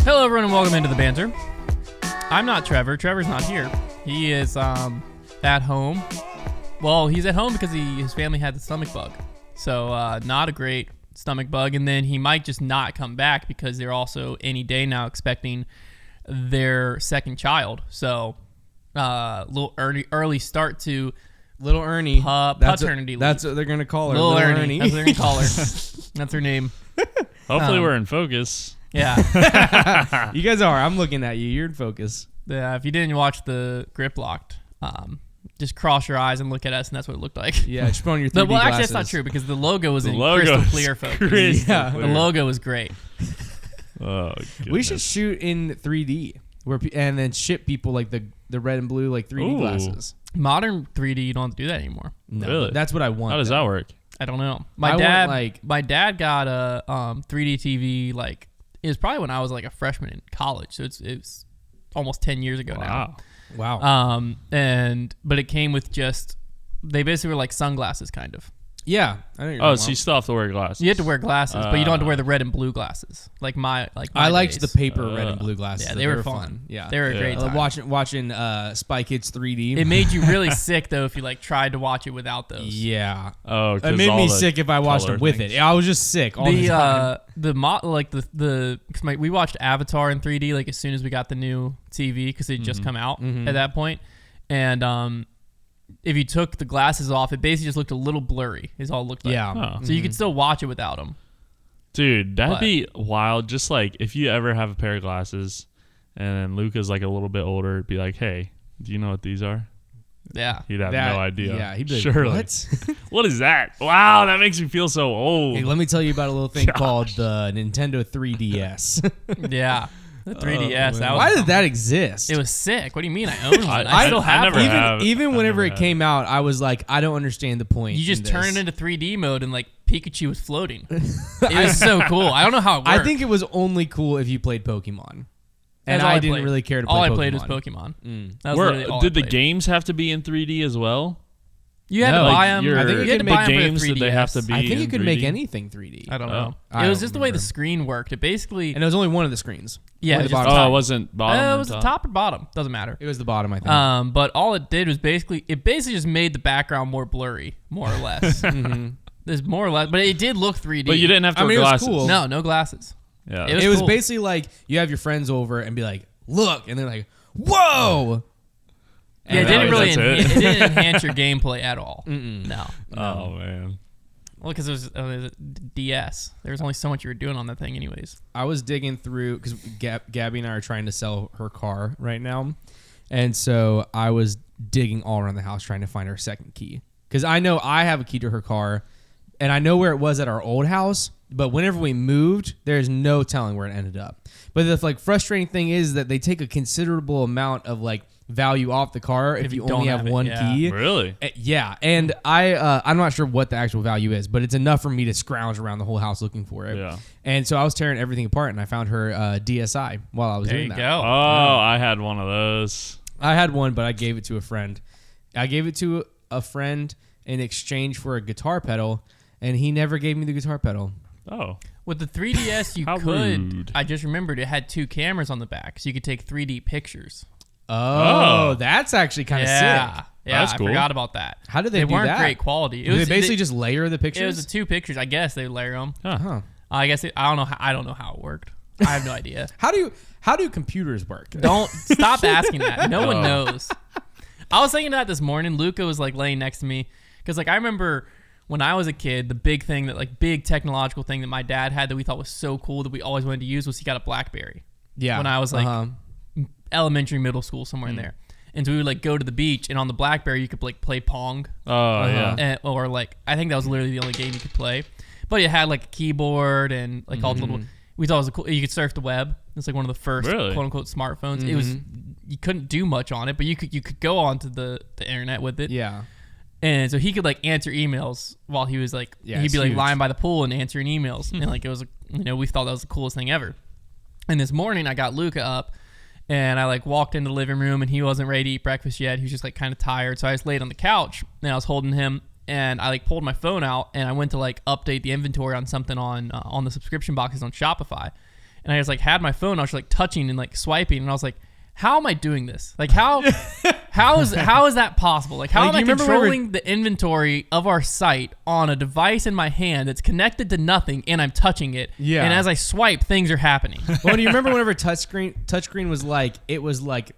Hello, everyone, and welcome into the Banter. I'm not Trevor. Trevor's not here. He is at home. Well, he's at home because his family had the stomach bug. So not a great stomach bug. And then he might just not come back because they're also any day now expecting their second child. So little early start to Little Ernie. Paternity leave. That's what they're going to call her. Little Ernie. That's what they're going to call her. That's her name. Hopefully we're in focus. Yeah. You guys are. I'm looking at you. You're in focus. Yeah, if you didn't watch the Grip Locked, just cross your eyes and look at us, and that's what it looked like. Yeah, just put on your 3D Well, actually, glasses. that's not true because the logo was in logo crystal is clear focus. crystal Yeah. clear. The logo was great. Oh, We should shoot in 3D and then ship people like the red and blue like 3D Ooh. glasses. Modern 3D, you don't have to do that anymore. No, Really? but that's what I want. How does though. that work? I don't know. I My want, dad got a 3D TV. Like it was probably when I was like a freshman in college, so it's almost 10 years ago now. Wow. Wow. But it came with just they basically were like sunglasses, kind of. Yeah. I know you're Oh, wrong. so you still have to wear glasses. You had to wear glasses, but you don't have to wear the red and blue glasses. I liked the paper red and blue glasses. Yeah, though. they were fun. Yeah. They were a great time. Watching Spy Kids 3D. It made you really sick though if you like tried to watch it without those. Yeah. Oh, It made me sick if I watched it with it. I was just sick all the time. We watched Avatar in 3D like as soon as we got the new TV because it had just come out at that point, and if you took the glasses off, it basically just looked a little blurry. Is all it looked like. Yeah. Oh. So you could still watch it without them. Dude, that'd be wild. Just like if you ever have a pair of glasses and then Luca's like a little bit older, it'd be like, hey, do you know what these are? Yeah. He'd have no idea. Yeah, he'd be like, Surely. what? What is that? Wow, that makes me feel so old. Hey, let me tell you about a little thing called the Nintendo 3DS. Yeah. The 3DS. That was, Why did that exist? It was sick. What do you mean? I own one. I still have never one. have. Even I've whenever never it had came out, I was like, I don't understand the point. You just in turn this. it into 3D mode and like Pikachu was floating. It was so cool. I don't know how it worked. I think it was only cool if you played Pokemon. And That's all I didn't played. really care to play All Pokemon. I played was Pokemon. That was literally all I Did the played. games have to be in 3D as well? You had No, to like buy them. your- I think you you had to could buy make them games for the that they have to 3DS. be I think you in could make 3D? anything 3D. I don't know. I It was don't just the way the remember. screen worked. It basically, And it was only one of the screens. yeah, Only just the the bottom. top. Oh, it wasn't bottom. it or was the top or bottom. Doesn't matter. It was the bottom, I think. But all it did was basically just made the background more blurry, more or less. There's more or less, but it did look 3D. But you didn't have to I wear mean, it was glasses. cool. No glasses. Yeah. It was It was cool. basically like you have your friends over and be like, look, and they're like, whoa. Yeah, it And didn't really. that's It didn't enhance your gameplay at all. No. Oh man. Well, because it was a DS. There was only so much you were doing on that thing, anyways. I was digging through because Gabby and I are trying to sell her car right now. And so I was digging all around the house trying to find her second key. Because I know I have a key to her car and I know where it was at our old house. But whenever we moved, there's no telling where it ended up. But the frustrating thing is that they take a considerable amount of value off the car if you only don't have have it, one yeah. key. Really? Yeah, and I'm not sure what the actual value is, but it's enough for me to scrounge around the whole house looking for it. Yeah. And so I was tearing everything apart, and I found her DSI while I was There doing you that. go. Oh, I had one of those. I had one, but I gave it to a friend. I gave it to a friend in exchange for a guitar pedal, and he never gave me the guitar pedal. Oh. With the 3DS, you How could. rude. I just remembered it had 2 cameras on the back, so you could take 3D pictures. Oh, that's actually kind of sick. Yeah, That's cool. I forgot about that. How did they do weren't that? great quality. It Did was they basically just layer the It pictures? was 2 pictures. I guess they would layer them. Huh. I guess I don't know. I don't know how it worked. I have no idea. How do computers work? Don't stop asking that. No one Oh. knows. I was thinking that this morning. Luca was laying next to me because I remember when I was a kid, the big thing that big technological thing that my dad had that we thought was so cool that we always wanted to use was he got a BlackBerry. Yeah. When I was elementary, middle school, somewhere in there. And so we would go to the beach, and on the BlackBerry you could play Pong, Oh yeah. or I think that was literally the only game you could play. But it had a keyboard and all the little. We thought it was cool. You could surf the web. It's one of the first Really? quote unquote smartphones. It was you couldn't do much on it, but you could go onto the internet with it. Yeah. And so he could answer emails while he was he'd it's be huge. lying by the pool and answering emails. And it was we thought that was the coolest thing ever. And this morning I got Luca up and I walked into the living room and he wasn't ready to eat breakfast yet. He was just kind of tired. So I just laid on the couch and I was holding him and I pulled my phone out and I went to update the inventory on something on the subscription boxes on Shopify. and I just like had my phone. I was like touching and like swiping, and I was like, how am I doing this? Like how is that possible? Like how Like, am I you remember controlling the inventory of our site on a device in my hand that's connected to nothing, and I'm touching it? Yeah. And as I swipe, things are happening. Well, do you remember whenever touchscreen was like it was like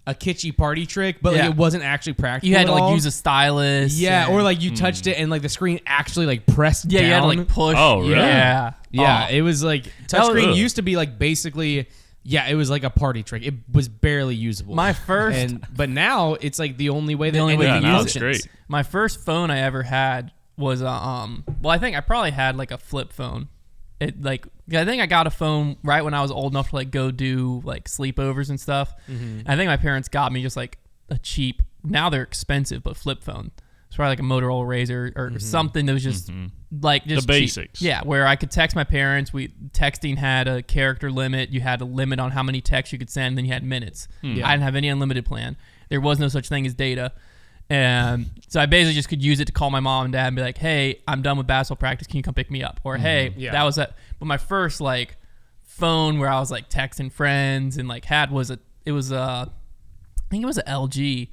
a kitschy party trick, but like Yeah. it wasn't actually practical. You had to at all? like use a stylus. Yeah, and- or like you touched it and like the screen actually like pressed yeah, down. you had to like push. Oh, really? Yeah. Yeah, Oh. it was like That was- touchscreen Ugh. used to be like basically. Yeah, it was like a party trick. It was barely usable. My first but now it's like the only way that the only way anyone to now use it's it. great. My first phone I ever had was well, I think I probably had like a flip phone. It like I think I got a phone right when I was old enough to like go do like sleepovers and stuff. I think my parents got me just like a cheap. Now they're expensive, but flip phone. It's probably like a Motorola Razr or something that was just like just The cheap. basics. Yeah, where I could text my parents. Texting had a character limit. You had a limit on how many texts you could send. Then you had minutes. I didn't have any unlimited plan. There was no such thing as data. And so I basically just could use it to call my mom and dad and be like, hey, I'm done with basketball practice. Can you come pick me up? Or, hey, Yeah. that was it. But my first like phone where I was like texting friends and like I think it was a LG,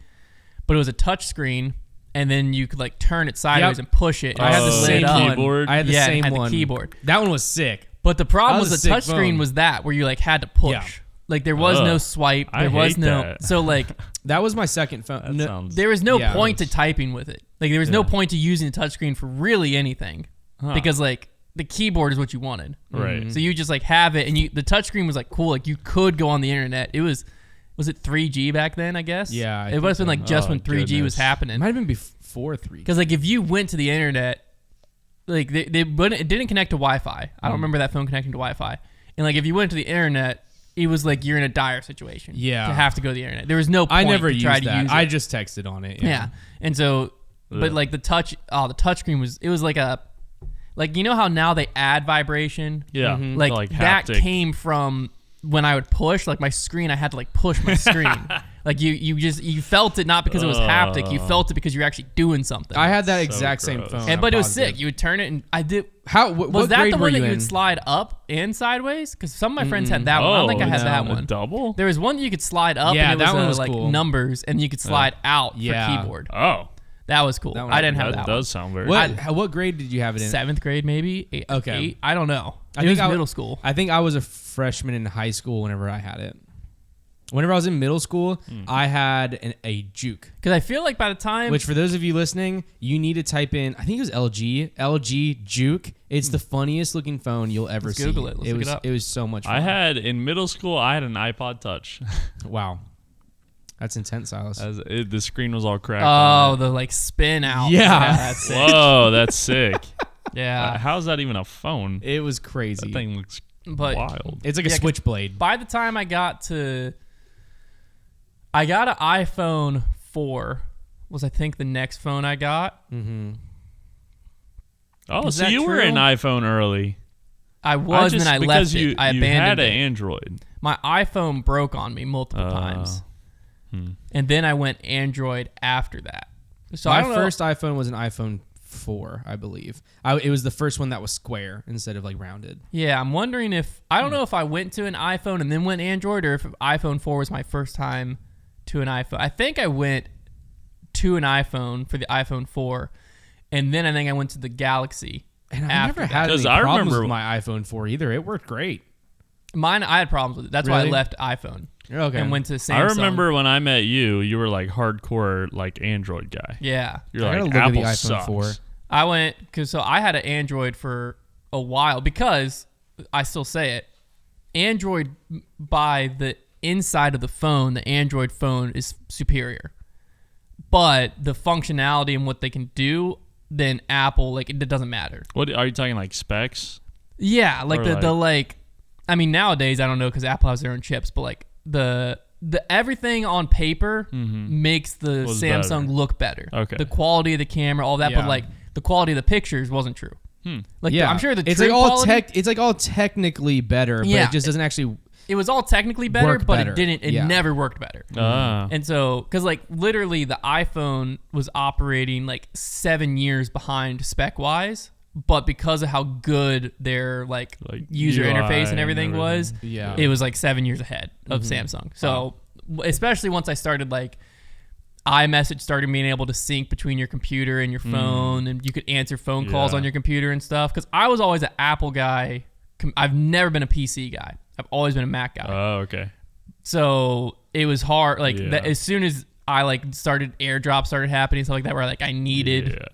but it was a touch screen. And then you could like turn it sideways and push it. And I it had the lit same up. one. keyboard? I had the Yeah, it same had the one. keyboard. That one was sick. But the problem That was was the a sick touchscreen phone. was that where you like had to push. Yeah. Like there was Ugh. no swipe. I There was hate no that. so like That was my second phone. That No, sounds. there was no Yeah. point to typing with it. Like there was no point to using the touchscreen for really anything because like the keyboard is what you wanted. Right. So you just like have it and the touchscreen was like cool. Like you could go on the internet. It was it 3G back then? I guess. Yeah, I it think must have been so. like just Oh, when 3G was goodness. it happening. might have been before 3. Because like if you went to the internet, like it didn't connect to Wi-Fi. I don't remember that phone connecting to Wi-Fi. And like if you went to the internet, it was like you're in a dire situation. Yeah. To have to go to the internet. There was no point I never to try used to that. use I it. just texted on it. Yeah. And so, but Ugh. like the touch screen was like you know how now they add vibration. Yeah. Like that haptic. came from when I would push like my screen. I had to like push my screen. Like you felt it not because it was haptic. You felt it because you're actually doing something. I had that So exact same gross. phone. but I'm it was positive. sick. You would turn it and I did. How? Was What that grade the were one that you you in? would slide up and sideways? Because some of my friends had that one. I don't think I had no, that a one. double? There was one that you could slide up Yeah, and it that was, one was like cool. numbers and you could slide out Yeah. for keyboard. Oh, That was cool. That one I didn't have that that one. does sound very. What grade did you have it in? 7th grade maybe. Okay. 8. I don't know. I It think was I- middle school. I think I was a freshman in high school whenever I had it. Whenever I was in middle school, I had a Juke. Because I feel like by the time Which, for those of you listening, you need to type in. I think it was LG Juke. It's the funniest looking phone you'll ever Let's see. Google it. Let's look was it up. it was so much fun. I had in middle school. I had an iPod Touch. Wow, that's intense, Silas. The screen was all cracked. oh on the like spin out. Yeah. That's it. it. Whoa, that's sick. Yeah. How's that even a phone? It was crazy. That thing looks But wild. It's like a Yeah, 'cause switchblade. by the time I got an iPhone 4 was I think the next phone I got. Oh, Is so that you were true? an iPhone early. I was and I because left you, it. I you abandoned had an it. Android. My iPhone broke on me multiple times. And then I went Android after that. So I My don't know. first iPhone was an iPhone 4, I believe. It was the first one that was square instead of like rounded. Yeah, I'm wondering if I don't know if I went to an iPhone and then went Android or if iPhone 4 was my first time to an iPhone. I think I went to an iPhone for the iPhone 4 and then I think I went to the Galaxy. And I after never that. had any 'Cause I problems remember- with my iPhone 4 either. It worked great. Mine I had problems with it. That's why I Really? left iPhone Okay. and went to Samsung. I remember when I met you, you were like hardcore like Android guy. Yeah. You're I gotta like look at Apple the iPhone sucks. 4. I went because I had an Android for a while because I still say it. Android by the inside of the phone, the Android phone is superior, but the functionality and what they can do, then Apple like it doesn't matter. What are you talking like specs? Yeah, like Or the like, I mean nowadays I don't know because Apple has their own chips, but like the everything on paper makes the Was Samsung better. look better. Okay. The quality of the camera, all that, Yeah. but like the quality of the pictures wasn't true. Like Yeah, I'm sure the it's true like all quality, it's like all technically better, but Yeah. it just doesn't actually. it was all technically better, Work but better. it didn't. It Yeah. never worked better. And so, because like literally, the iPhone was operating like 7 years behind spec wise but because of how good their like user UI interface and everything was, Yeah. it was like 7 years ahead of Samsung. So especially once I started like iMessage started being able to sync between your computer and your phone, and you could answer phone calls on your computer and stuff. Because I was always an Apple guy. I've never been a PC guy. I've always been a Mac guy. Oh, okay. So it was hard. Like as soon as I like started AirDrop started happening, stuff like that, where like I needed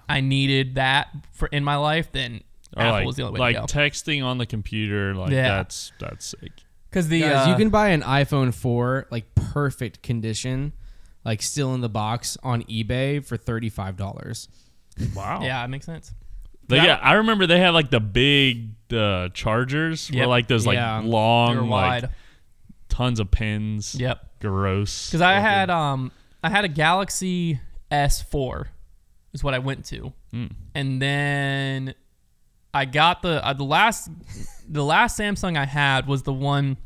that for in my life, then Apple was the only way to go. Like texting on the computer, like that's sick. Because Guys, you can buy an iPhone 4 like perfect condition, like still in the box on eBay for $35. Wow. Yeah, it makes sense. I remember they had like the big chargers, where like those like long, they were wide, like tons of pins. Yep. Gross. Because I had a Galaxy S4 is what I went to, and then I got the last Samsung I had was the one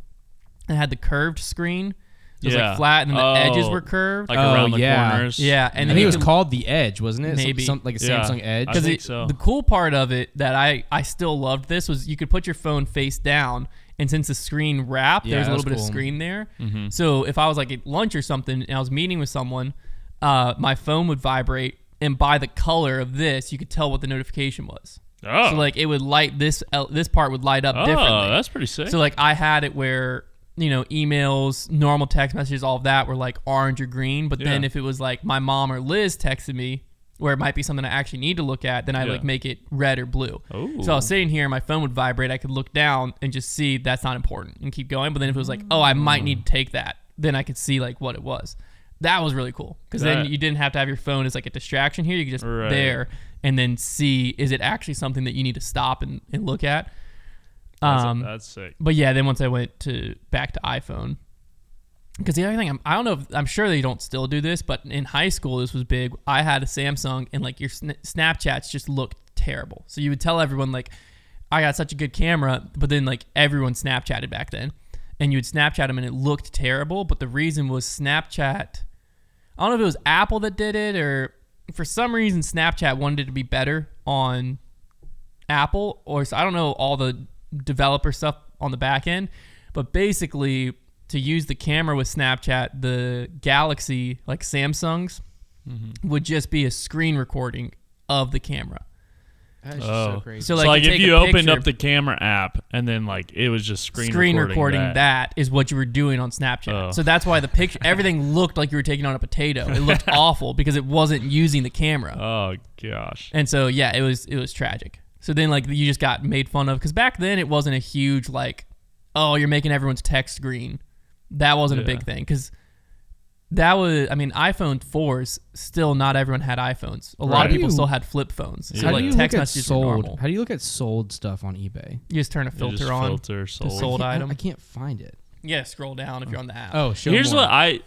that had the curved screen. It was like flat, and then the edges were curved, like around the corners. Yeah, and I think it was called the Edge, wasn't it? Maybe Some like a Samsung Edge. I think so. The cool part of it that I still loved this was you could put your phone face down, and since the screen wrapped, there was a little bit of screen there. Mm-hmm. So if I was like at lunch or something and I was meeting with someone, my phone would vibrate, and by the color of this, you could tell what the notification was. Oh. So like it would light this part would light up differently. Oh, that's pretty sick. So like I had it where, you know, emails, normal text messages, all of that were like orange or green. But then if it was like my mom or Liz texted me, where it might be something I actually need to look at, then I like make it red or blue. Ooh. So I was sitting here, my phone would vibrate. I could look down and just see that's not important and keep going. But then if it was like, oh, I might need to take that, then I could see like what it was. That was really cool, because then you didn't have to have your phone as like a distraction here. You could just there and then see, is it actually something that you need to stop and look at. That's sick. But yeah, then once I went back to iPhone, because the other thing, I don't know, I'm sure they don't still do this, but in high school this was big. I had a Samsung, and like your Snapchats just looked terrible. So you would tell everyone like, I got such a good camera, but then like everyone Snapchatted back then, and you would Snapchat them and it looked terrible. But the reason was Snapchat, I don't know if it was Apple that did it, or for some reason Snapchat wanted it to be better on Apple, or so I don't know all the developer stuff on the back end, but basically to use the camera with Snapchat, the Galaxy, like Samsung's, would just be a screen recording of the camera. That's just so crazy. So like if you opened up the camera app and then like it was just screen recording that is what you were doing on Snapchat. So that's why the picture, everything looked like you were taking on a potato. It looked awful because it wasn't using the camera. Oh gosh. And so yeah, it was tragic. So then like you just got made fun of, because back then it wasn't a huge like, oh, you're making everyone's text green. That wasn't a big thing, because that was, I mean, iPhone 4s, still not everyone had iPhones. A lot of people still had flip phones. So like text messages were normal. How do you look at sold stuff on eBay? You just turn a filter on the sold item. I can't find it. Yeah, scroll down if you're on the app. Oh, show Here's more. what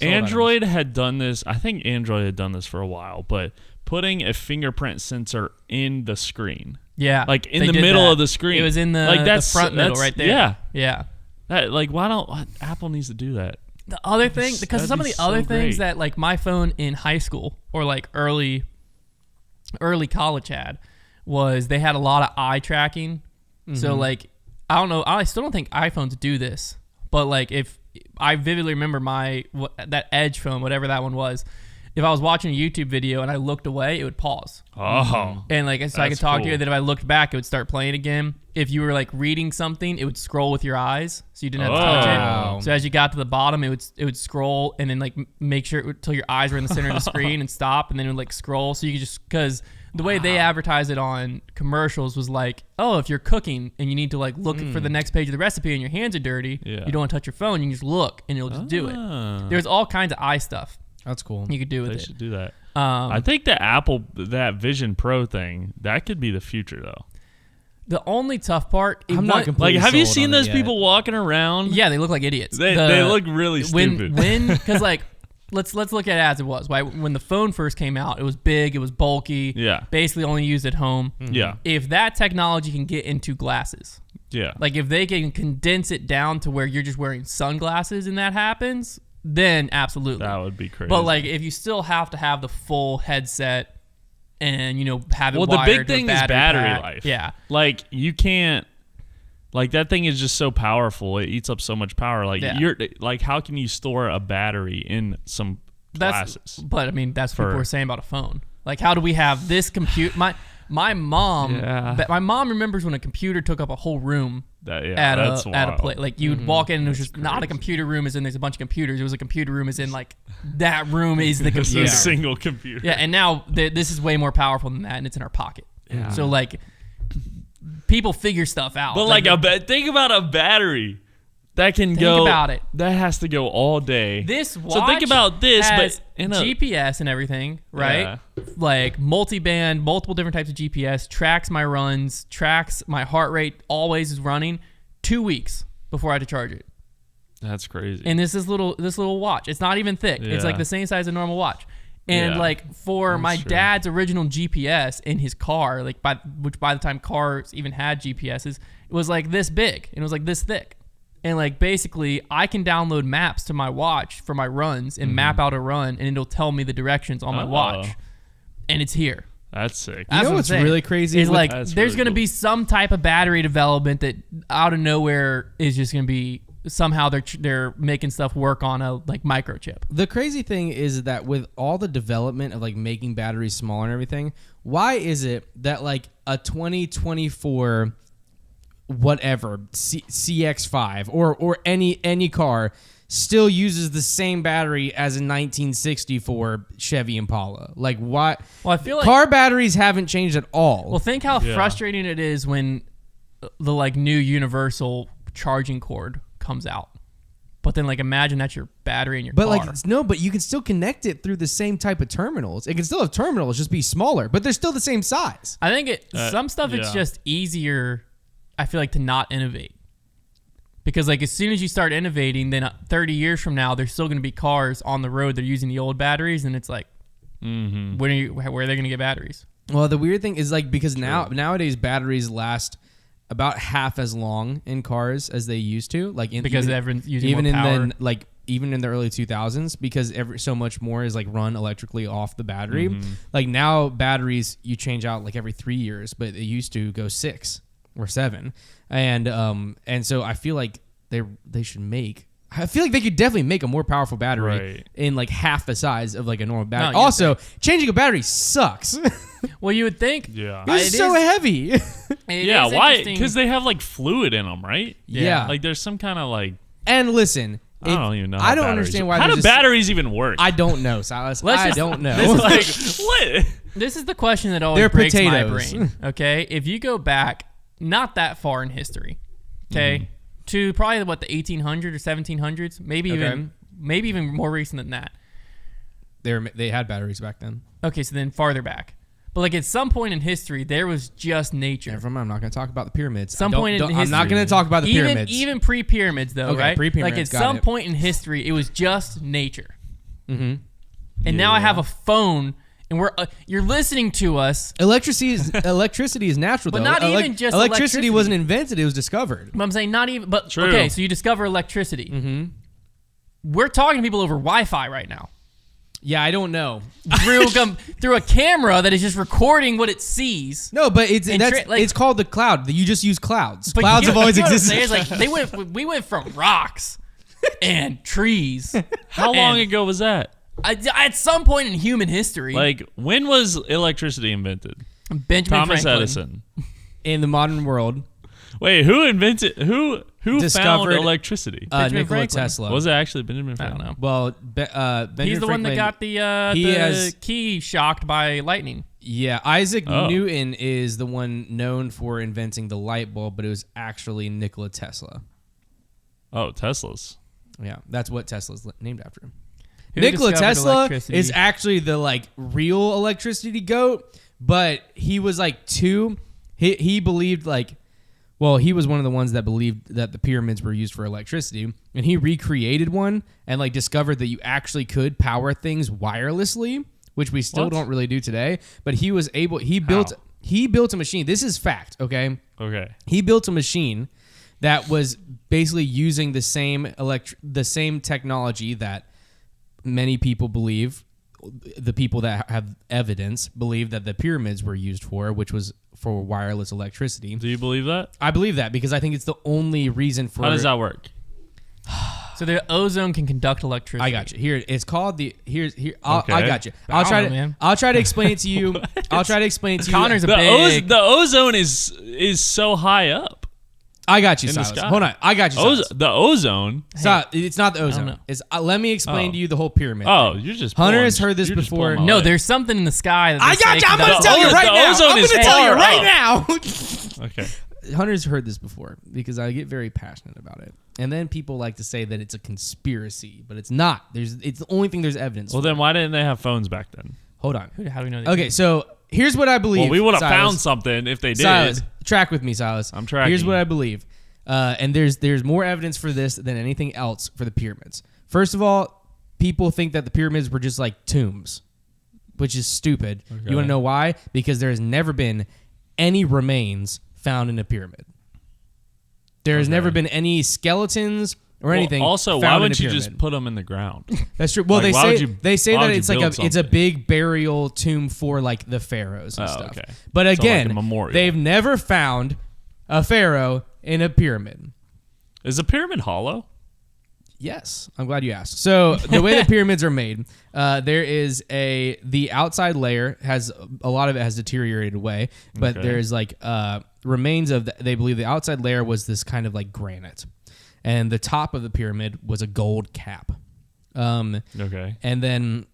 Android had done this. I think Android had done this for a while, but putting a fingerprint sensor in the screen. Yeah. Like in the middle of the screen. It was in the, like the front middle right there. Yeah. Yeah. That, like, why don't Apple needs to do that? The other thing, because some of the other things great. that like my phone in high school or like early college had, was they had a lot of eye tracking. So like, I don't know, I still don't think iPhones do this, but like if I vividly remember that Edge phone, whatever that one was, if I was watching a YouTube video and I looked away, it would pause. Oh. And like, so I could talk to you, that if I looked back, it would start playing again. If you were like reading something, it would scroll with your eyes, so you didn't have to touch it. So as you got to the bottom, it would scroll, and then like make sure until your eyes were in the center of the screen and stop, and then it would like scroll. So you could just, because the way they advertise it on commercials was like, oh, if you're cooking and you need to like look for the next page of the recipe and your hands are dirty, you don't want to touch your phone, you can just look and it'll just do it. There's all kinds of eye stuff. That's cool. You could do with it. They should do that. I think the Apple, that Vision Pro thing, that could be the future though. The only tough part, I'm not completely like, have you sold seen on those it people walking around? yeah, they look like idiots. They look really stupid. Because like, let's look at it as it was. When the phone first came out, it was big, it was bulky. Yeah. Basically only used at home. Yeah. If that technology can get into glasses, Yeah. like if they can condense it down to where you're just wearing sunglasses and that happens, then absolutely. That would be crazy. But like, if you still have to have the full headset, and have it Well, the wired big to a thing is battery pack. life. Yeah. Like you can't. Like that thing is just so powerful. It eats up so much power. Like you're like, how can you store a battery in some glasses? But I mean, that's what people were saying about a phone. Like, how do we have this compute? My mom, my mom remembers when a computer took up a whole room at a place. Like you would walk in and it was just not a computer room, as in there's a bunch of computers. It was a computer room, as in like that room is the computer. It's a single computer. Yeah, and now this is way more powerful than that, and it's in our pocket. Yeah. So like, people figure stuff out. But think about a battery that can think go. About it. That has to go all day. This watch so think about this, has but in GPS and everything, right? Yeah. Like multi-band, multiple different types of GPS, tracks my runs, tracks my heart rate, always is running. 2 weeks before I had to charge it. That's crazy. And this little watch. It's not even thick. It's like the same size as a normal watch. And like for my dad's original GPS in his car, like by the time cars even had GPSs, it was like this big and it was like this thick. And like basically I can download maps to my watch for my runs and map out a run, and it'll tell me the directions on my watch. And it's here. That's sick. You know what's really crazy is like That's there's really going to cool. be some type of battery development that out of nowhere is just going to be somehow they're making stuff work on a like microchip. The crazy thing is that with all the development of like making batteries smaller and everything, why is it that like a 2024 whatever CX5 or any car still uses the same battery as a 1964 Chevy Impala? Like, why? Well, I feel like car batteries haven't changed at all. Well, think how frustrating it is when the like new universal charging cord comes out. But then like imagine that's your battery in your car. But you can still connect it through the same type of terminals. It can still have terminals, just be smaller, but they're still the same size. I think some stuff it's just easier, I feel like, to not innovate. Because like as soon as you start innovating, then 30 years from now, there's still going to be cars on the road. They're using the old batteries, and it's like, where are they going to get batteries? Well, the weird thing is like because nowadays batteries last about half as long in cars as they used to. Like everyone's using more power. Even in the early 2000s, because so much more is like run electrically off the battery. Like now batteries you change out like every 3 years, but it used to go 6 or 7. And so I feel like they should make. I feel like they could definitely make a more powerful battery in like half the size of like a normal battery. Also, changing a battery sucks. Well, you would think. Yeah. It's so heavy. Yeah, why? Because they have like fluid in them, right? Yeah. Like there's some kind of like. And listen, I don't even know. I don't understand why. How do batteries even work? I don't know, Silas. I don't know. This is like what? This is the question that always They're breaks potatoes. my brain. Okay, if you go back not that far in history, okay, to probably what the 1800s or 1700s, maybe even more recent than that. They had batteries back then. Okay, so then farther back. But like at some point in history, there was just nature. Never mind, I'm not going to talk about the pyramids. I'm not going to talk about the pyramids. Even pre-pyramids, though, okay, right? Pre-pyramids, like at some point in history, it was just nature. Mm-hmm. And now I have a phone, and you're listening to us. Electricity is natural, but though. not even just electricity wasn't invented; it was discovered. But I'm saying not even. But True. Okay, so you discover electricity. Mm-hmm. We're talking to people over Wi-Fi right now. Yeah, I don't know. through a camera that is just recording what it sees. No, but it's called the cloud. You just use clouds. But Clouds have always existed. It's like we went from rocks and trees. How long ago was that? At some point in human history. Like when was electricity invented? Benjamin Thomas Franklin. Edison. In the modern world. Wait, who invented who found Discovered, electricity? Nikola Franklin. Tesla. Was it actually Benjamin Franklin? I don't know. Well, Benjamin He's the one that got the key shocked by lightning. Yeah, Isaac Newton is the one known for inventing the light bulb, but it was actually Nikola Tesla. Oh, Tesla's. Yeah, that's what Tesla's named after him. Who Nikola discovered Tesla electricity? is actually the like real electricity goat, but he was like he believed like. Well, he was one of the ones that believed that the pyramids were used for electricity, and he recreated one and like discovered that you actually could power things wirelessly, which we still don't really do today. But he was able. He built a machine. This is fact. Okay. Okay. He built a machine that was basically using the same technology that many people believe the people that have evidence believe that the pyramids were used for, which was for wireless electricity. Do you believe that? I believe that because I think it's the only reason for. How does that work? So the ozone can conduct electricity. I got you. Here it's called the here. I Okay. got you. I don't know, man. I'll try to explain it to you. I'll try to explain it to you. Connor's a The, big. the ozone is so high up. I got you, in the Silas. sky. Hold on. I got you, Silas. The ozone. It's not the ozone. know. Let me explain Oh. to you the whole pyramid. Oh, thing. you're just. Hunter pulling- has heard this you're just before. pulling my No, leg. there's something in the sky. That I they got say you. I'm going to conducts- tell you the right now. ozone I'm going is to tell you far right now. Okay. Hunter's heard this before because I get very passionate about it. And then people like to say that it's a conspiracy, but it's not. It's the only thing there's evidence Well, for. then why didn't they have phones back then? Hold on. How do we know that? Okay, so here's what I believe. Well, we would have Silas. found something if they did. Silas, track with me, Silas. I'm tracking. Here's what I believe. And there's more evidence for this than anything else for the pyramids. First of all, people think that the pyramids were just like tombs, which is stupid. Okay. You want to know why? Because there has never been any remains found in a pyramid. There has Okay. never been any skeletons or Well, anything. also, found why in a wouldn't you pyramid. just put them in the ground? That's true. Well, Like, why would you- they say why that would you it's like build it's a something? big burial tomb for like the pharaohs and Oh, stuff. okay. But So, like, again, a memorial. they've never found a pharaoh in a pyramid. Is a pyramid hollow? Yes, I'm glad you asked. So the way the pyramids are made, there is the outside layer has a lot of it has deteriorated away, but Okay. there's like remains of they believe the outside layer was this kind of like granite, and the top of the pyramid was a gold cap. Okay. And then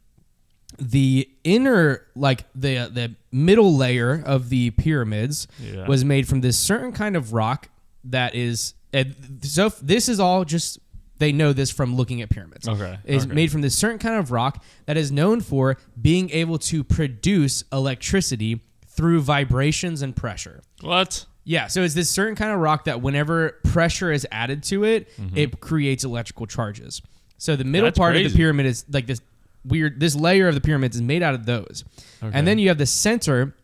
the inner, like the middle layer of the pyramids Yeah. was made from this certain kind of rock that is. So this is all just they know this from looking at pyramids. Okay. Is Okay. made from this certain kind of rock that is known for being able to produce electricity through vibrations and pressure. What? Yeah, so it's this certain kind of rock that whenever pressure is added to it, it creates electrical charges. So the middle That's part of crazy. the pyramid is like this layer of the pyramids is made out of those. Okay. And then you have the center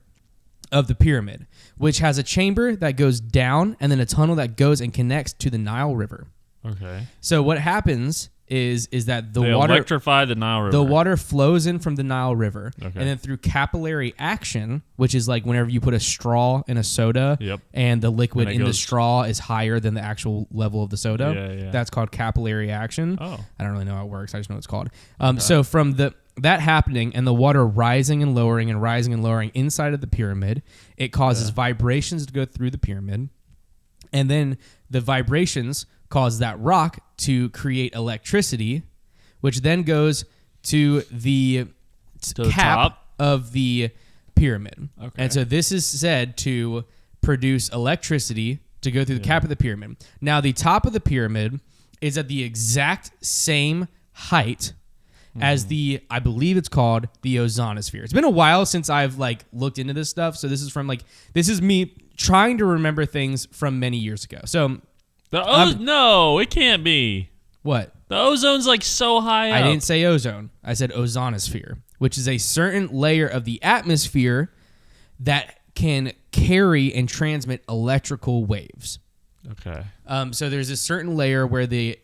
of the pyramid, which has a chamber that goes down and then a tunnel that goes and connects to the Nile River. Okay. So what happens is that They electrify the Nile River. the water flows in from the Nile River, Okay. and then through capillary action, which is like whenever you put a straw in a soda, Yep. and the liquid And it in the goes- straw is higher than the actual level of the soda. Yeah, yeah. That's called capillary action. Oh. I don't really know how it works. I just know what it's called. So from that happening and the water rising and lowering inside of the pyramid, it causes vibrations to go through the pyramid, and then the vibrations cause that rock to create electricity, which then goes to the the cap top? of the pyramid. Okay. And so this is said to produce electricity to go through the cap of the pyramid. Now, the top of the pyramid is at the exact same height as I believe it's called the ozonosphere. It's been a while since I've like looked into this stuff. So this is me trying to remember things from many years ago. So No, it can't be. what? The ozone's like so high up. I didn't say ozone. I said ozonosphere, which is a certain layer of the atmosphere that can carry and transmit electrical waves. Okay. So there's a certain layer where the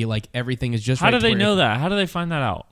like everything is just How right do to they where- know that? How do they find that out?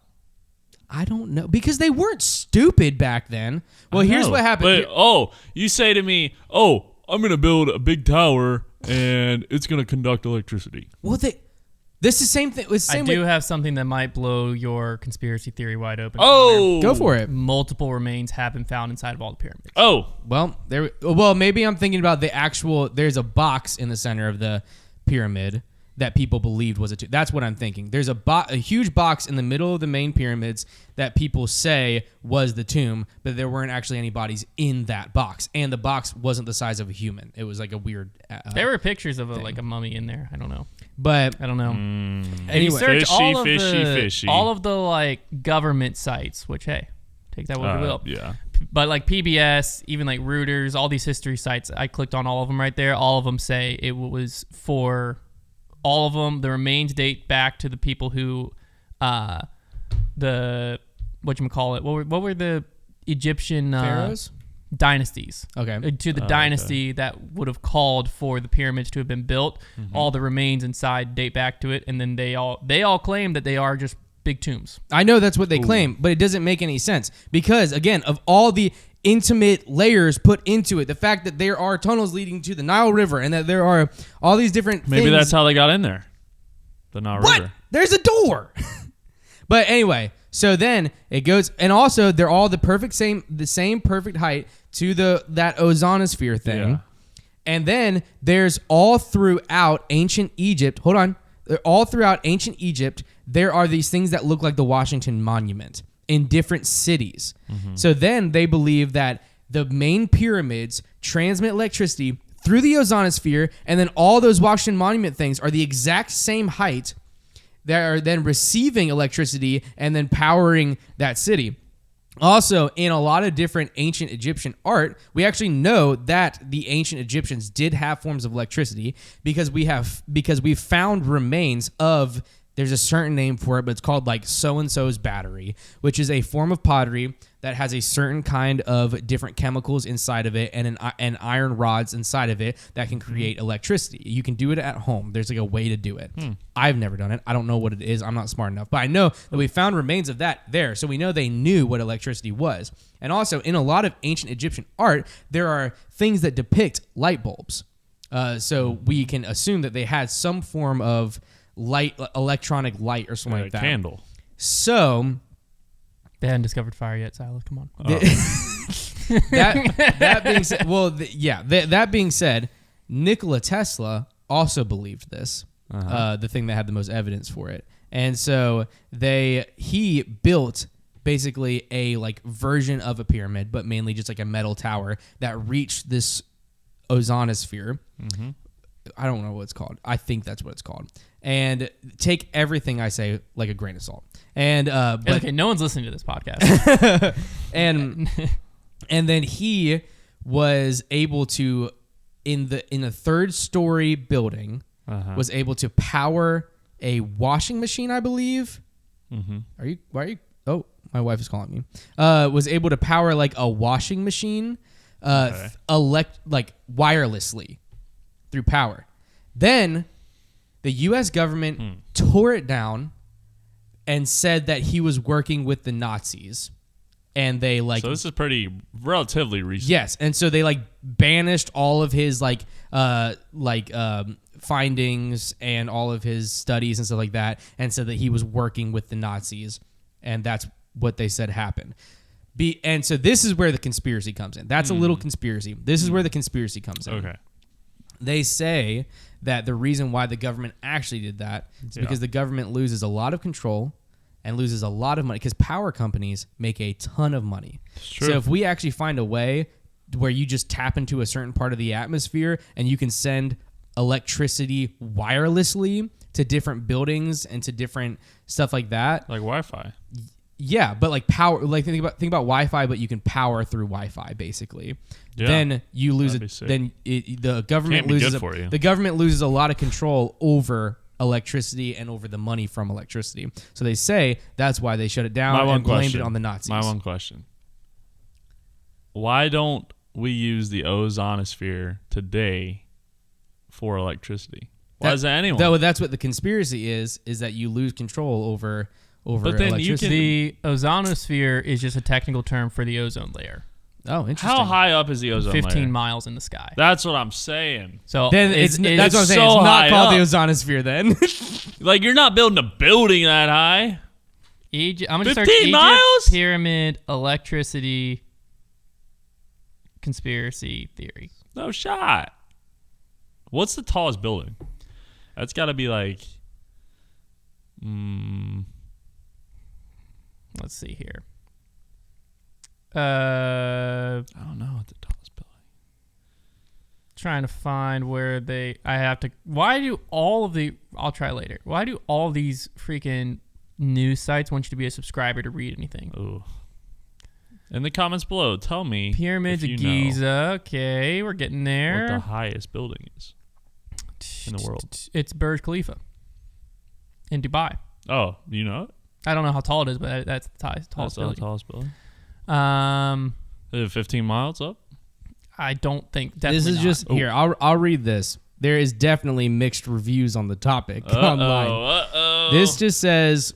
I don't know because they weren't stupid back then. Well, I here's know. what happened. But, you say to me, I'm going to build a big tower and it's going to conduct electricity. Well, this is the same thing. It's the I same do way. have something that might blow your conspiracy theory wide open. Oh. Go for it. Multiple remains have been found inside of all the pyramids. Oh. Well, maybe I'm thinking about the actual. There's a box in the center of the pyramid that people believed was a tomb. That's what I'm thinking. There's a huge box in the middle of the main pyramids that people say was the tomb, but there weren't actually any bodies in that box, and the box wasn't the size of a human. It was like a weird. There were pictures of like a mummy in there. I don't know. But I don't know. If Anyway. you search Fishy. all of the like government sites, which hey, take that what you will. Yeah. But like PBS, even like Reuters, all these history sites, I clicked on all of them right there. All of them say it was for all of them. The remains date back to the people who, the whatchamacallit, what were the Egyptian pharaohs. dynasties? Okay. To the dynasty that would have called for the pyramids to have been built. All the remains inside date back to it, and then they all claim that they are just big tombs. I know that's what they claim, but it doesn't make any sense because, again, of all the intimate layers put into it, the fact that there are tunnels leading to the Nile River and that there are all these different Maybe things. that's how they got in there. The Nile River. There's a door. But anyway, so then it goes, and also they're all the same perfect height to that ozonosphere thing. Yeah. And then there's all throughout ancient Egypt. Hold on. All throughout ancient Egypt, there are these things that look like the Washington Monument in different cities. Mm-hmm. So then they believe that the main pyramids transmit electricity through the ozonosphere, and then all those Washington Monument things are the exact same height that are then receiving electricity and then powering that city. Also, in a lot of different ancient Egyptian art, we actually know that the ancient Egyptians did have forms of electricity because we found remains of, there's a certain name for it, but it's called like so-and-so's battery, which is a form of pottery that has a certain kind of different chemicals inside of it and iron rods inside of it that can create electricity. You can do it at home. There's like a way to do it. I've never done it. I don't know what it is. I'm not smart enough. But I know that we found remains of that there. So we know they knew what electricity was. And also, in a lot of ancient Egyptian art, there are things that depict light bulbs. So we can assume that they had some form of electronic light or something like that. Candle. So They hadn't discovered fire yet, Silas. Come on. that being said, that being said, Nikola Tesla also believed this, the thing that had the most evidence for it, and so he built basically a like version of a pyramid, but mainly just like a metal tower that reached this ozonosphere. Mm-hmm. I don't know what it's called. I think that's what it's called. And take everything I say like a grain of salt. And but okay, no one's listening to this podcast. and then he was able to in a third story building was able to power a washing machine, I believe. Mm-hmm. Why are you? Oh, my wife is calling me. Was able to power like a washing machine, like wirelessly through power. Then the U.S. government tore it down and said that he was working with the Nazis, and they like. So this is pretty relatively recent. Yes, and so they like banished all of his findings and all of his studies and stuff like that, and said that he was working with the Nazis, and that's what they said happened. And so this is where the conspiracy comes in. That's a little conspiracy. This is where the conspiracy comes in. Okay. They say that the reason why the government actually did that is because the government loses a lot of control and loses a lot of money because power companies make a ton of money. So if we actually find a way where you just tap into a certain part of the atmosphere and you can send electricity wirelessly to different buildings and to different stuff like that. Like Wi-Fi. Yeah, but like power, like think about Wi-Fi, but you can power through Wi-Fi basically. Yeah, then you lose it. Then the government loses. The government loses a lot of control over electricity and over the money from electricity. So they say that's why they shut it down and blamed it on the Nazis. My one question: why don't we use the ozonosphere today for electricity? Why is that anyone? That's what the conspiracy is that you lose control over but then electricity. The ozonosphere is just a technical term for the ozone layer. Oh, interesting. How high up is the ozone 15 layer? miles in the sky. That's what I'm saying. So then that's what I'm saying. So it's not called up. the ozonosphere then. Like you're not building a building that high. I'm gonna 15 search Egypt, miles? pyramid, electricity, conspiracy theory. No shot. What's the tallest building? That's got to be like. Let's see here. I don't know what the tallest building. Trying to find where I'll try later. Why do all these freaking news sites want you to be a subscriber to read anything? Ooh. In the comments below, tell me. Pyramids of Giza. Okay, we're getting there. What the highest building is in the world? It's Burj Khalifa in Dubai. Oh, you know it? I don't know how tall it is, but that's the tallest building. The tallest building. Is it 15 miles up? I don't think. This is just here. I'll read this. There is definitely mixed reviews on the topic online. Uh-oh. This just says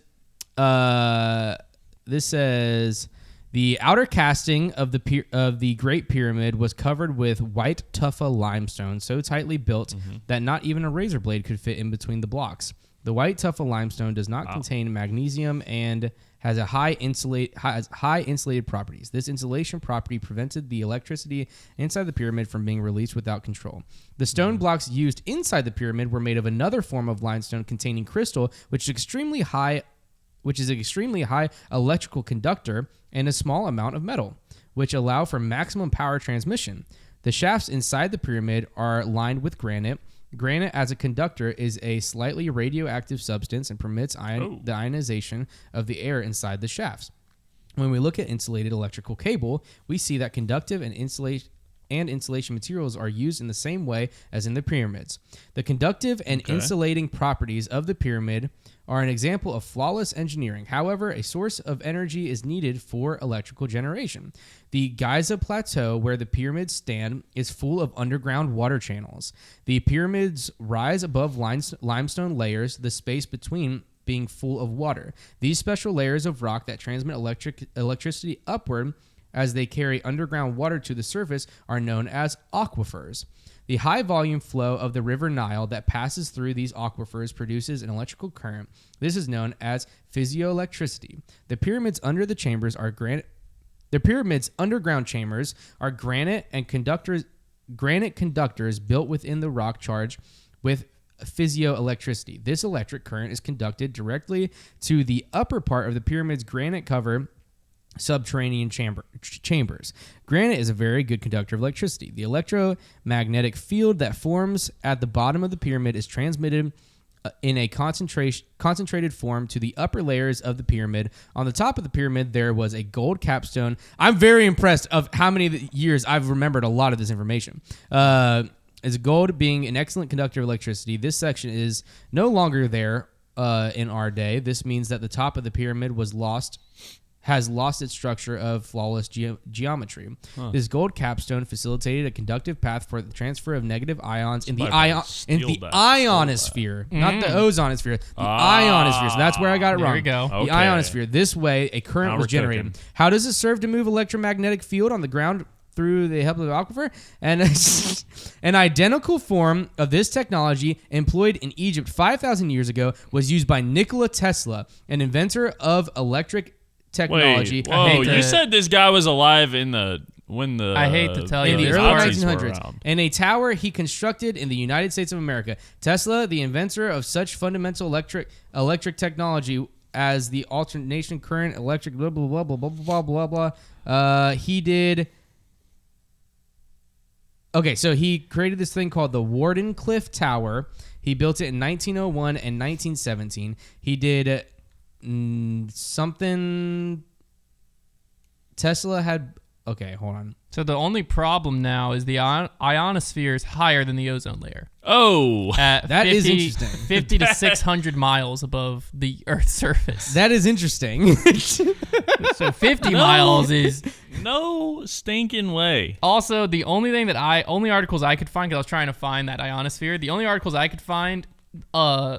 This says the outer casting of the Great Pyramid was covered with white tufa limestone, so tightly built that not even a razor blade could fit in between the blocks. The white tufa limestone does not contain magnesium and has high insulated properties. This insulation property prevented the electricity inside the pyramid from being released without control. The stone blocks used inside the pyramid were made of another form of limestone containing crystal, which is extremely high electrical conductor, and a small amount of metal, which allow for maximum power transmission. The shafts inside the pyramid are lined with granite. Granite, as a conductor, is a slightly radioactive substance and permits the ionization of the air inside the shafts. When we look at insulated electrical cable, we see that conductive and insulation materials are used in the same way as in the pyramids. The conductive and insulating properties of the pyramid are an example of flawless engineering. However, a source of energy is needed for electrical generation. The Giza Plateau, where the pyramids stand, is full of underground water channels. The pyramids rise above limestone layers, the space between being full of water. These special layers of rock that transmit electricity upward as they carry underground water to the surface are known as aquifers. The high volume flow of the River Nile that passes through these aquifers produces an electrical current. This is known as physioelectricity. The pyramids underground chambers are granite conductors built within the rock charged with physioelectricity. This electric current is conducted directly to the upper part of the pyramid's granite cover subterranean chambers. Granite is a very good conductor of electricity. The electromagnetic field that forms at the bottom of the pyramid is transmitted in a concentrated form to the upper layers of the pyramid. On the top of the pyramid, there was a gold capstone. I'm very impressed of how many years I've remembered a lot of this information. As gold being an excellent conductor of electricity, this section is no longer there in our day. This means that the top of the pyramid has lost its structure of flawless geometry. This gold capstone facilitated a conductive path for the transfer of negative ions in the ionosphere, not the ozonosphere, the ionosphere. So that's where I got it wrong. There we go. The ionosphere. This way, a current was generated. Cooking. How does it serve to move electromagnetic field on the ground through the help of the aquifer? And an identical form of this technology employed in Egypt 5,000 years ago was used by Nikola Tesla, an inventor of electric technology. Wait, you said this guy was alive in the I hate to tell you, in the early 1900s, in a tower he constructed in the United States of America. Tesla, the inventor of such fundamental electric technology as the alternation current electric blah blah blah blah blah blah blah blah. He did. Okay, so he created this thing called the Wardenclyffe Tower. He built it in 1901 and 1917. He did something. Tesla had. Okay, hold on. So the only problem now is the ionosphere is higher than the ozone layer. Oh, at that is interesting. 50 to 600 miles above the Earth's surface. That is interesting. So 50 miles is no stinking way. Also, the only thing that only articles I could find, because I was trying to find that ionosphere, the only articles I could find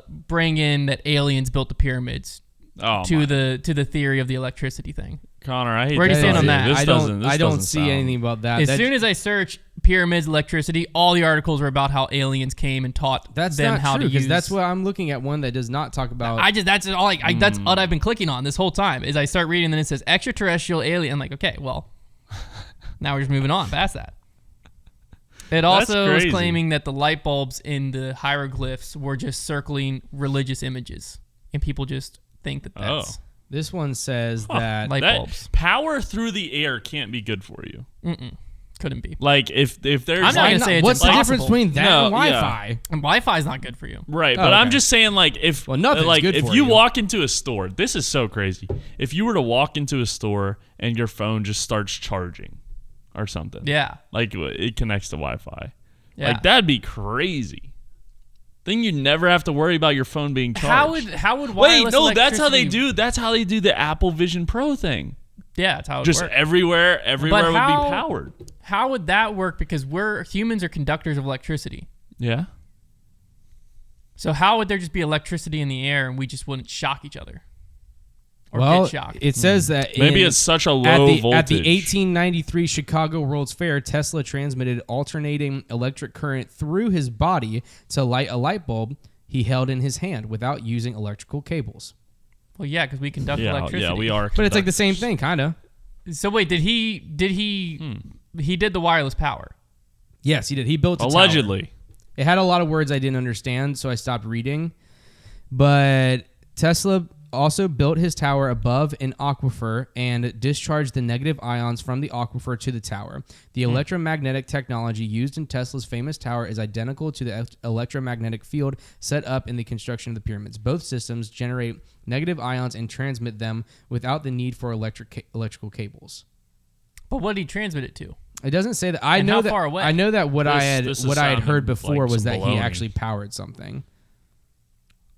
bring in that aliens built the pyramids to the theory of the electricity thing. Connor, I hate Where do you stand on that? I don't see anything about that. As soon as I search pyramids electricity, all the articles were about how aliens came and taught them how to use. Because that's what I'm looking at. One that does not talk about. That's all. That's what I've been clicking on this whole time. Is I start reading, and then it says extraterrestrial alien. I'm like, okay, well, now we're just moving on past that. It also is claiming that the light bulbs in the hieroglyphs were just circling religious images, and people just think that that's. This one says that light bulbs. Power through the air can't be good for you. Couldn't be. Like if there's, I'm not gonna say it's what's impossible. the difference between that and Wi-Fi? Yeah. And Wi-Fi is not good for you, right? But I'm just saying, like if nothing's good for if you walk into a store, this is so crazy. If you were to walk into a store and your phone just starts charging, or something, like it connects to Wi-Fi, like that'd be crazy. Then you never have to worry about your phone being charged. How would wireless that's how they do. That's how they do the Apple Vision Pro thing. Yeah, that's how it just works. everywhere would be powered. How would that work? Because humans are conductors of electricity. Yeah. So how would there just be electricity in the air and we just wouldn't shock each other? Or get shocked. It says that maybe it's such a low voltage. At the 1893 Chicago World's Fair, Tesla transmitted alternating electric current through his body to light a light bulb he held in his hand without using electrical cables. Well, yeah, because we conduct electricity. Yeah, we are. But it's like the same thing, kind of. So wait, he did the wireless power? Yes, he did. He built a allegedly. Tower. It had a lot of words I didn't understand, so I stopped reading. But Tesla also built his tower above an aquifer and discharged the negative ions from the aquifer to the tower. The electromagnetic technology used in Tesla's famous tower is identical to the electromagnetic field set up in the construction of the pyramids. Both systems generate negative ions and transmit them without the need for electrical cables. But what did he transmit it to? It doesn't say that. How far away? I know that what I had heard before like was that baloney. he actually powered something.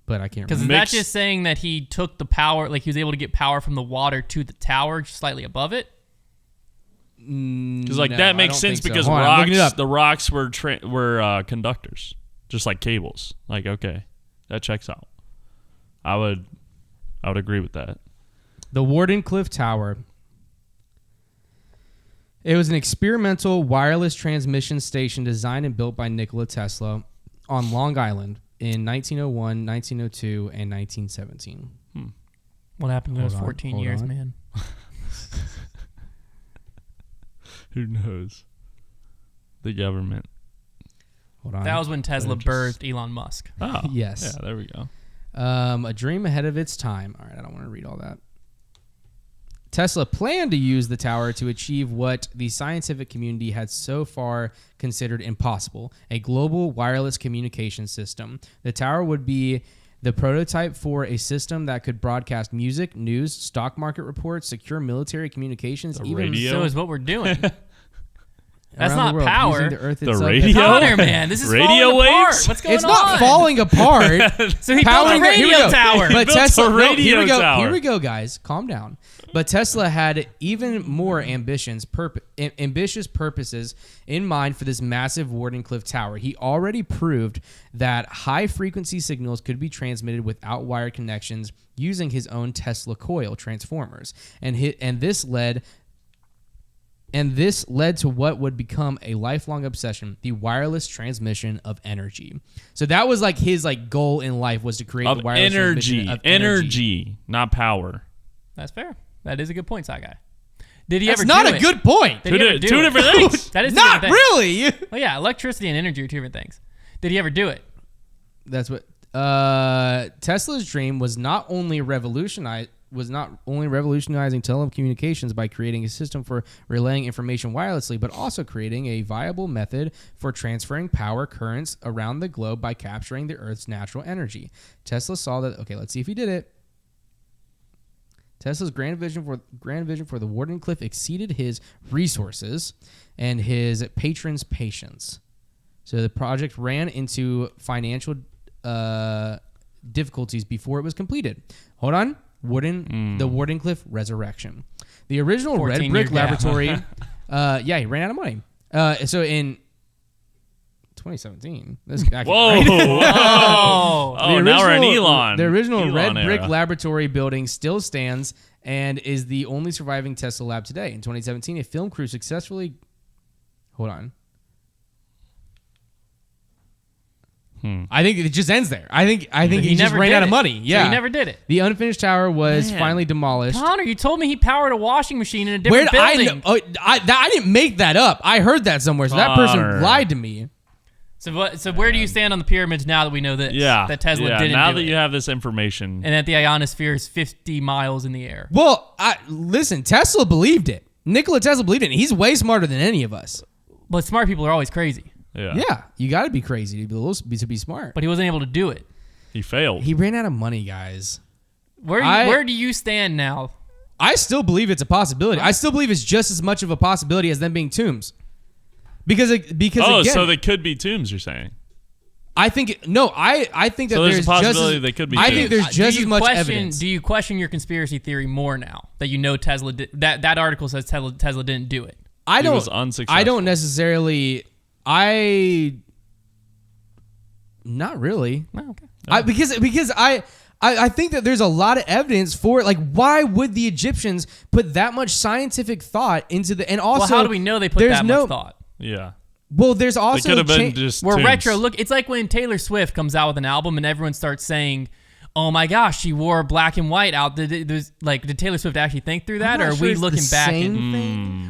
But I can't remember. Because that's just saying that he took the power, like he was able to get power from the water to the tower slightly above it? Because that makes sense so. because the rocks were conductors, just like cables. Like, okay, that checks out. I would agree with that. The Wardenclyffe Tower. It was an experimental wireless transmission station designed and built by Nikola Tesla on Long Island in 1901, 1902, and 1917. What happened in those 14 years, man? Who knows? The government. Hold on. That was when Tesla birthed Elon Musk. Oh, yes. Yeah, there we go. A dream ahead of its time. All right, I don't want to read all that. Tesla planned to use the tower to achieve what the scientific community had so far considered impossible, a global wireless communication system. The tower would be the prototype for a system that could broadcast music, news, stock market reports, secure military communications, radio? So is what we're doing. That's around not the world, power. using the Earth The itself. radio? Konner, man, this is Radio falling apart. waves? What's going on? It's not falling apart. So he built a radio tower. But built Tesla, a radio tower. Here we go, guys. Calm down. But Tesla had even more ambitious purposes in mind for this massive Wardenclyffe Tower. He already proved that high-frequency signals could be transmitted without wired connections using his own Tesla coil transformers, and this led to what would become a lifelong obsession: the wireless transmission of energy. So that was like his goal in life, was to create the wireless transmission of energy, not power. That's fair. That is a good point, Sci Guy. Did he ever That's not do a it? good point. Did he ever do Two it? different things. That is Not really. Well, yeah, electricity and energy are two different things. Did he ever do it? That's what Tesla's dream was not only revolutionizing telecommunications by creating a system for relaying information wirelessly, but also creating a viable method for transferring power currents around the globe by capturing the Earth's natural energy. Tesla saw that. Okay, let's see if he did it. Tesla's grand vision for the Wardenclyffe exceeded his resources and his patrons' patience. So the project ran into financial difficulties before it was completed. Hold on. The Wardenclyffe Resurrection. The original Red Brick Laboratory. He ran out of money. So in 2017. This guy. Whoa! Oh, now we're in Elon. The original Elon Red era. Brick Laboratory building still stands and is the only surviving Tesla lab today. In 2017, a film crew successfully. Hold on. I think it just ends there. I think he just ran out of money. Yeah, so he never did it. The unfinished tower was finally demolished. Konner, you told me he powered a washing machine in a different building. I know? I didn't make that up. I heard that somewhere. So that person lied to me. So where do you stand on the pyramids now that we know this? Yeah, that Tesla didn't do now that it, you have this information, and that the ionosphere is 50 miles in the air. Well, listen, Tesla believed it. Nikola Tesla believed it. And he's way smarter than any of us. But smart people are always crazy. Yeah, you got to be crazy to be smart. But he wasn't able to do it. He failed. He ran out of money, guys. Where do you stand now? I still believe it's a possibility. I still believe it's just as much of a possibility as them being tombs. Because again, so they could be tombs, you're saying? I think I think that so there's a possibility just they could be I tombs. think there's just as much evidence. Do you question your conspiracy theory more now that you know Tesla did that article says Tesla didn't do it? He was unsuccessful. I don't necessarily not really. Oh, okay. Because I think that there's a lot of evidence for it. Like, why would the Egyptians put that much scientific thought into the... And also... Well, how do we know they put that much thought? Yeah. Well, there's also... It could have been just We're tombs. retro. Look, it's like when Taylor Swift comes out with an album and everyone starts saying, oh my gosh, she wore black and white out. Did Taylor Swift actually think through that? Or are we looking back?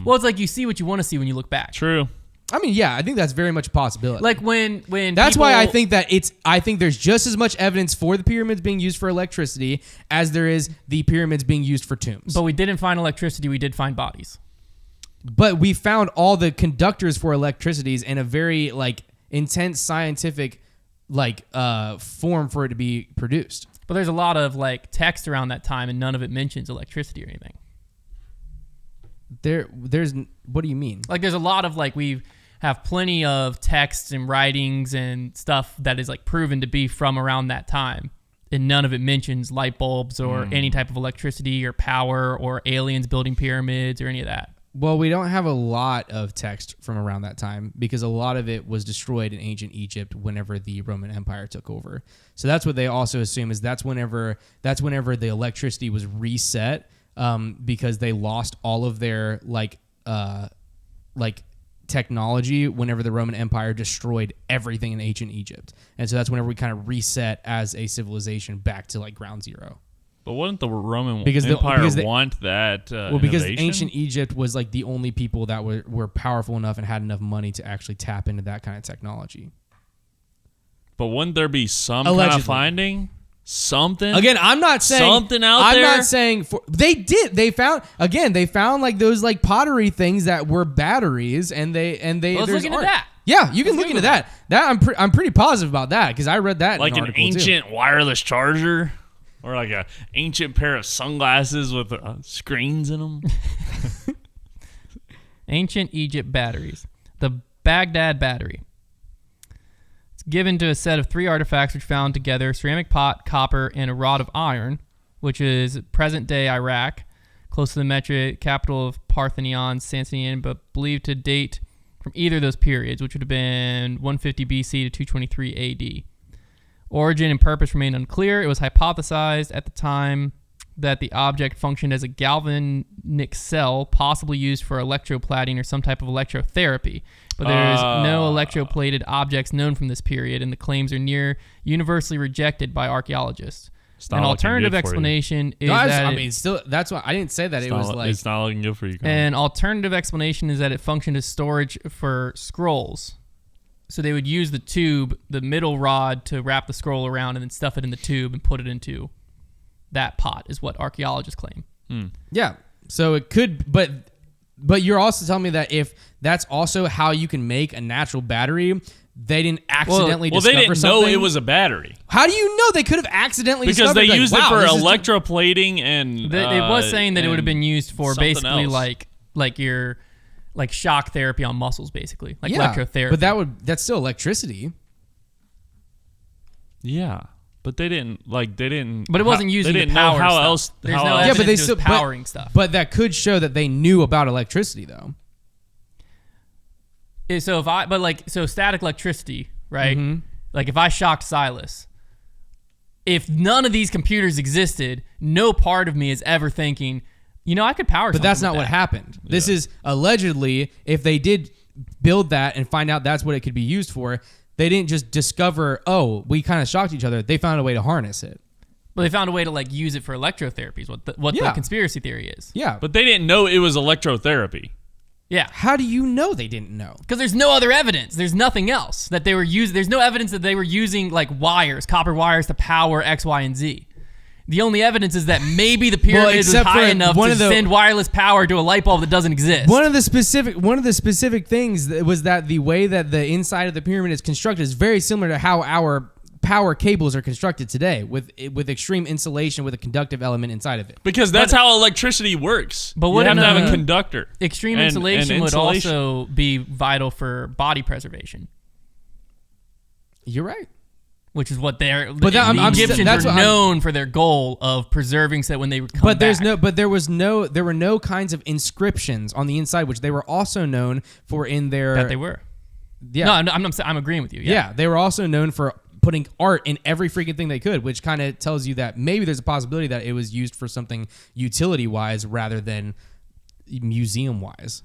Well, it's like you see what you want to see when you look back. True. I mean, yeah, I think that's very much a possibility. Like when that's why I think that I think there's just as much evidence for the pyramids being used for electricity as there is the pyramids being used for tombs. But we didn't find electricity. We did find bodies. But we found all the conductors for electricities in a very like intense scientific like form for it to be produced. But there's a lot of like text around that time, and none of it mentions electricity or anything. There's what do you mean? Like there's a lot of like we have plenty of texts and writings and stuff that is like proven to be from around that time, and none of it mentions light bulbs or any type of electricity or power or aliens building pyramids or any of that. Well, we don't have a lot of text from around that time because a lot of it was destroyed in ancient Egypt whenever the Roman Empire took over. So that's what they also assume is that's whenever the electricity was reset, because they lost all of their like technology whenever the Roman Empire destroyed everything in ancient Egypt. And so that's whenever we kind of reset as a civilization back to like ground zero. But wouldn't the Roman Empire want that because innovation? ancient Egypt was like the only people that were powerful enough and had enough money to actually tap into that kind of technology. But wouldn't there be some kind of finding? Something? Again, I'm not saying... Something out there? I'm not saying... They did. They found like those like pottery things that were batteries and they... Let's look into that. Yeah, you can look into that. I'm pretty positive about that because I read that like in an article ancient wireless charger? Or like an ancient pair of sunglasses with screens in them? Ancient Egypt batteries. The Baghdad battery. It's given to a set of 3 artifacts which found together a ceramic pot, copper, and a rod of iron, which is present-day Iraq, close to the metric capital of Parthenon, Sasanian, but believed to date from either of those periods, which would have been 150 BC to 223 AD. Origin and purpose remain unclear. It was hypothesized at the time that the object functioned as a galvanic cell, possibly used for electroplating or some type of electrotherapy. But there is no electroplated objects known from this period, and the claims are near universally rejected by archaeologists. An alternative explanation is that's why I didn't say that. It's not looking good for you. Konner. An alternative explanation is that it functioned as storage for scrolls. So they would use the tube, the middle rod, to wrap the scroll around and then stuff it in the tube and put it into that pot, is what archaeologists claim. Yeah. So it could, but you're also telling me that if that's also how you can make a natural battery, they didn't accidentally discover they didn't something? know it was a battery. How do you know they could have accidentally discovered? Because they used it for electroplating and... It was saying that it would have been used for basically like your... Like shock therapy on muscles, basically, like electrotherapy. But that's still electricity. Yeah, but they didn't. But it wasn't using the power know how stuff. else. There's no evidence but they it was still powering stuff. But that could show that they knew about electricity, though. So static electricity, right? Mm-hmm. Like if I shocked Silas, if none of these computers existed, no part of me is ever thinking, I could power something. But that's not what happened. Yeah. This is allegedly, if they did build that and find out that's what it could be used for, they didn't just discover, we kind of shocked each other. They found a way to harness it. But they found a way to like use it for electrotherapy is what the conspiracy theory is. Yeah. But they didn't know it was electrotherapy. Yeah. How do you know they didn't know? Because there's no other evidence. There's nothing else that they were using. There's no evidence that they were using like wires, copper wires to power X, Y, and Z. The only evidence is that maybe the pyramid was high enough to send wireless power to a light bulb that doesn't exist. One of the specific things was that the way that the inside of the pyramid is constructed is very similar to how our power cables are constructed today, with extreme insulation with a conductive element inside of it. Because that's how electricity works. But you have to have a conductor. Extreme insulation would also be vital for body preservation. You're right. Which is what the Egyptians were known for their goal of preserving, so that when they would come back. There were no kinds of inscriptions on the inside, which they were also known for in their. That they were. Yeah. No, I'm agreeing with you. Yeah, they were also known for putting art in every freaking thing they could, which kind of tells you that maybe there's a possibility that it was used for something utility-wise rather than museum-wise.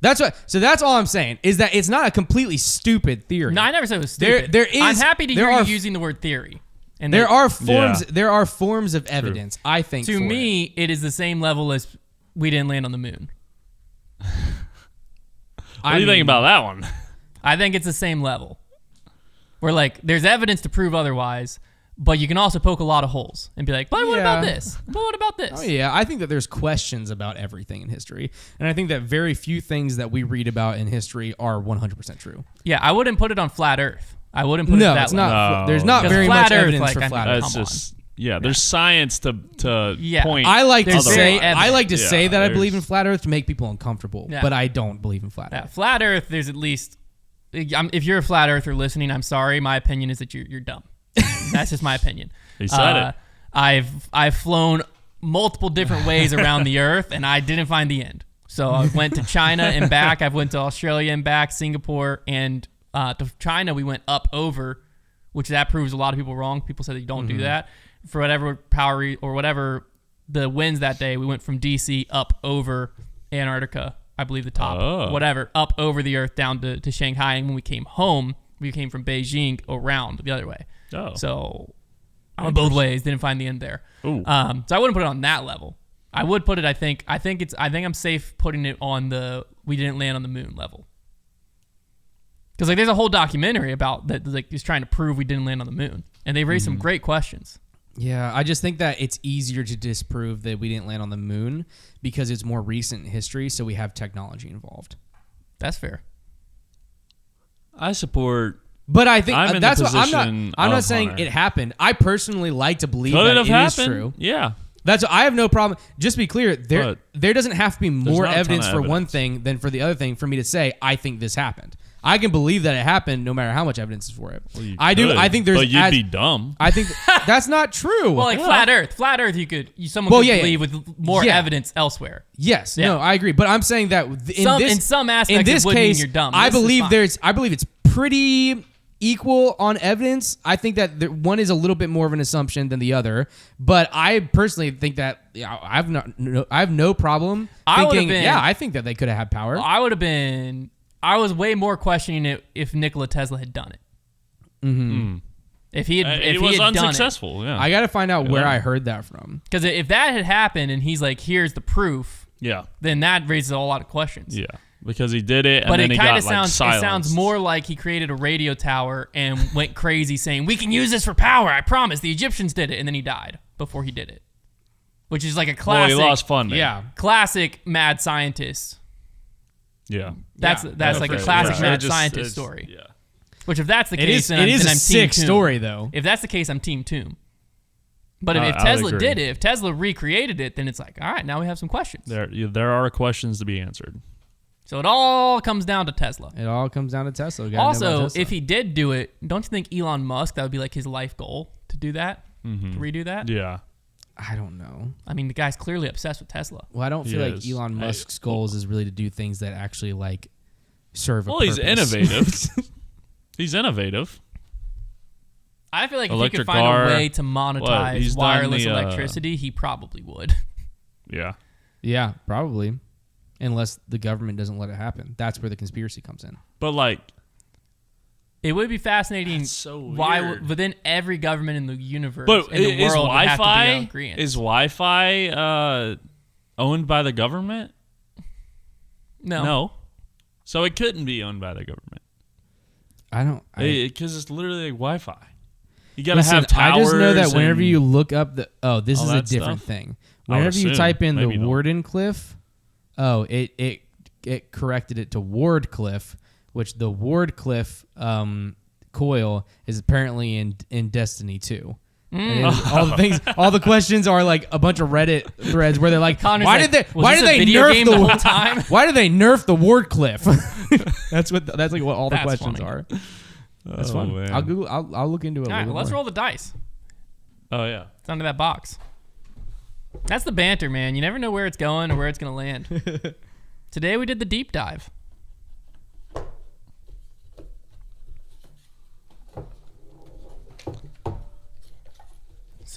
That's all I'm saying is that it's not a completely stupid theory. No, I never said it was stupid. I'm happy to hear you using the word theory. And there are forms of evidence. True. I think to me, it is the same level as we didn't land on the moon. What do you think about that one? I think it's the same level. Where like there's evidence to prove otherwise, but you can also poke a lot of holes and be like, but what about this? But what about this? Oh yeah, I think that there's questions about everything in history, and I think that very few things that we read about in history are 100% true. Yeah, I wouldn't put it on flat Earth. I wouldn't put it that it's not. There's not very much evidence for flat Earth. That's just there's science to point. I like to say that I believe in there's flat Earth to make people uncomfortable, but I don't believe in flat Earth. Flat Earth, there's at least if you're a flat earther listening, I'm sorry. My opinion is that you're dumb. That's just my opinion. He said it. I've flown multiple different ways around the Earth, and I didn't find the end. So I went to China and back. I've went to Australia and back, Singapore, and to China we went up over, which that proves a lot of people wrong. People said that you don't do that for whatever power or whatever the winds that day. We went from DC up over Antarctica, I believe the top, whatever, up over the Earth down to Shanghai. And when we came home, we came from Beijing around the other way. Oh. So I went both ways, didn't find the end there. So I wouldn't put it on that level. I would put it, I think I'm safe putting it on the we didn't land on the moon level. Because like there's a whole documentary about that, like just trying to prove we didn't land on the moon, and they raised some great questions. Yeah, I just think that it's easier to disprove that we didn't land on the moon because it's more recent in history, so we have technology involved. That's fair. I support. But I think that's what I'm not saying it happened. I personally like to believe that it is true. Yeah. I have no problem. Just to be clear, there doesn't have to be more evidence for one thing than for the other thing for me to say I think this happened. I can believe that it happened no matter how much evidence is for it. Well, I do. I think there's. But you'd be dumb. I think that's not true. Well, like flat Earth, someone could believe with more evidence elsewhere. Yes. Yeah. No, I agree. But I'm saying that in some aspects, in this case, you're dumb. I believe it's pretty equal on evidence. I think that one is a little bit more of an assumption than the other, but I personally think that I have no problem thinking. I think that they could have had power. I was way more questioning it if Nikola Tesla had done it. Mm-hmm. If he was had unsuccessful, done it. yeah. I got to find out where I heard that from. Because if that had happened and he's like, "Here's the proof," then that raises a lot of questions. Yeah, because he did it, and but then it he got silenced. It sounds more like he created a radio tower and went crazy saying, "We can use this for power. I promise." The Egyptians did it, and then he died before he did it, which is like a classic. Well, he lost funding. Yeah, classic mad scientist. Yeah, that's like a classic mad scientist story. Yeah, which if that's the case, it is a sick story though. If that's the case, I'm Team Tomb. But if Tesla did it, if Tesla recreated it, then it's like, all right, now we have some questions. There are questions to be answered. So it all comes down to Tesla. It all comes down to Tesla. Also, if he did do it, don't you think Elon Musk, that would be like his life goal to do that? To redo that? Yeah. I don't know. I mean, the guy's clearly obsessed with Tesla. Well, I don't feel like Elon Musk's goals is really to do things that actually like serve a purpose. He's innovative. He's innovative. I feel like if he could find a way to monetize wireless electricity, he probably would. Yeah. Yeah, probably. Unless the government doesn't let it happen. That's where the conspiracy comes in. But like, it would be fascinating why within every government in the universe, but in the world, would have to be on agreement. Is Wi-Fi owned by the government? No. So it couldn't be owned by the government. Because it's literally like Wi-Fi. You gotta have towers. I just know that whenever you look up this is a different thing. Whenever you type in the Wardenclyffe, it corrected it to Wardcliffe, which the Wardcliffe coil is apparently in Destiny 2. All the questions are like a bunch of Reddit threads where they're like, why did they nerf the whole time? Why did they nerf the Wardcliffe? that's like what all the questions are. That's fun. Man. I'll look into it. All right, let's roll the dice. Oh yeah, it's under that box. That's the banter, man. You never know where it's going or where it's going to land. Today we did the deep dive.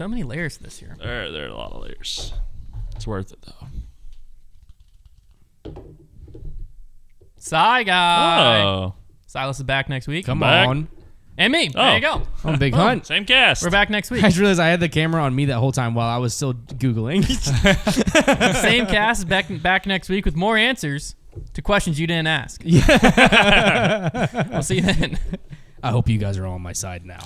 So many layers this year. There are a lot of layers. It's worth it though. Sigh guy. Oh. Silas is back next week. Come back. on. And me. There you go. Oh, Big Hunt. Same cast. We're back next week. I just realized I had the camera on me that whole time while I was still Googling. Same cast is back next week with more answers to questions you didn't ask. Yeah. We'll see you then. I hope you guys are all on my side now.